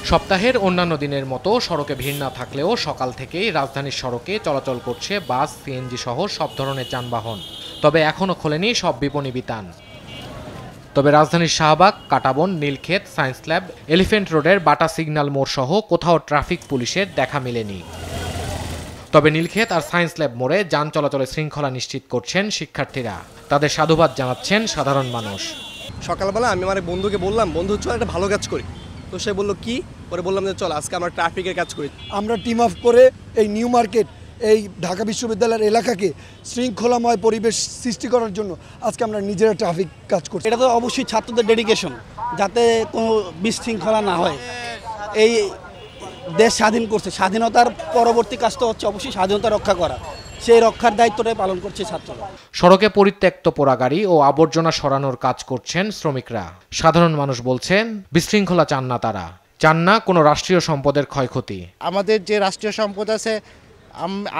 সপ্তাহের অন্যান্য দিনের মতো সড়কে ভিড় না থাকলেও সকাল থেকেই রাজধানীর সড়কে চলাচল করছে বাস, সিএনজি সহ সব ধরনের যানবাহন। তবে এখনও খোলেনি সব বিপণী বিতান। তবে রাজধানীর শাহবাগ, কাঁটাবন, নীলক্ষেত, সায়েন্স ল্যাব, এলিফ্যান্ট রোডের বাটা সিগন্যাল মোড় সহ কোথাও ট্রাফিক পুলিশের দেখা মেলেনি। তবে নীলক্ষেত আর সায়েন্স ল্যাব মোড়ে যান চলাচলের শৃঙ্খলা নিশ্চিত করছেন শিক্ষার্থীরা। তাদের সাধুবাদ জানাচ্ছেন সাধারণ মানুষ। সকালবেলা আমি আমার বন্ধুকে বললাম, বন্ধু চল একটা ভালো কাজ করি। তো সে বললো কি, পরে বললাম যে চল আজকে আমরা ট্রাফিকের কাজ করি। আমরা টিম আপ করে এই নিউ মার্কেট, এই ঢাকা বিশ্ববিদ্যালয়ের এলাকাকে শৃঙ্খলাময় পরিবেশ সৃষ্টি করার জন্য আজকে আমরা নিজেরা ট্রাফিক কাজ করছি। এটা তো অবশ্যই ছাত্রদের ডেডিকেশন, যাতে কোনো বিশৃঙ্খলা না হয়। এই দেশ স্বাধীন করছে, স্বাধীনতার পরবর্তী কাজ তো হচ্ছে অবশ্যই স্বাধীনতা রক্ষা করা। সেই রক্ষার দায়িত্বটাই পালন করছে ছাত্ররা। সড়কে পরিত্যক্ত পোড়াগাড়ি ও আবর্জনা সরানোর কাজ করছেন শ্রমিকরা। সাধারণ মানুষ বলছেন বিশৃঙ্খলা চান না তারা, চান না কোনো রাষ্ট্রীয় সম্পদের ক্ষয়ক্ষতি। আমাদের যে রাষ্ট্রীয় সম্পদ আছে,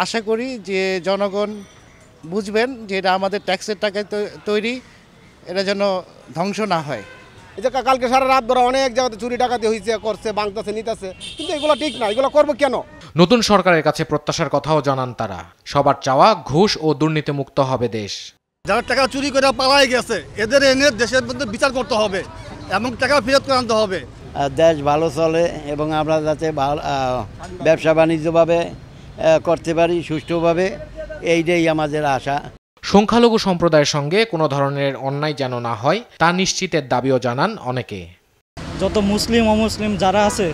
আশা করি যে জনগণ বুঝবেন যে এটা আমাদের ট্যাক্সের টাকায় তৈরি, এটা যেন ধ্বংস না হয়। এই যে কালকে সারা রাত ধরে অনেক জায়গাতে চুরি ডাকাতি হয়েছে, করছে, বাংতাছে, নিতেছে, কিন্তু এগুলো ঠিক না। এগুলো করবো কেন? নতুন সরকারের কাছে প্রত্যাশার কথাও জানান তারা। সবার চাওয়া ঘুষ ও দুর্নীতিমুক্ত হবে দেশ। যারা টাকা চুরি করে পালাই গেছে এদের এনে দেশের মধ্যে বিচার করতে হবে এবং টাকা ফেরত করে আনতে হবে। দেশ ভালো চলে এবং আমরা যাতে ব্যবসা বাণিজ্যভাবে করতে পারি সুষ্ঠুভাবে, এইটাই আমাদের আশা। সংখ্যালঘু সম্প্রদায়ের সঙ্গে কোনো ধরনের অন্যায় যেন না হয় তা নিশ্চিতের দাবিও জানান অনেকে। যত মুসলিম অমুসলিম যারা আছে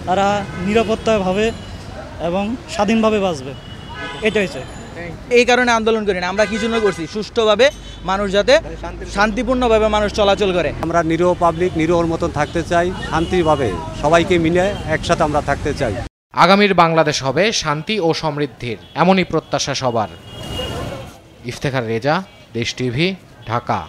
তারা নিরাপত্তাভাবে এবং স্বাধীনভাবে বাঁচবে, এটাই চাই। এই কারণে আন্দোলন করি না, আমরা কি জন্য করছি, সুষ্ঠুভাবে মানুষ যাতে শান্তিপূর্ণভাবে মানুষ চলাচল করে। আমরা নিরীহ পাবলিক নিরীহর মতন থাকতে চাই, শান্তিভাবে সবাইকে মিলে একসাথে আমরা থাকতে চাই। আগামীর বাংলাদেশ হবে শান্তি ও সমৃদ্ধির, এমনই প্রত্যাশা সবার। ইফতেখার রেজা, দেশ টিভি, ঢাকা।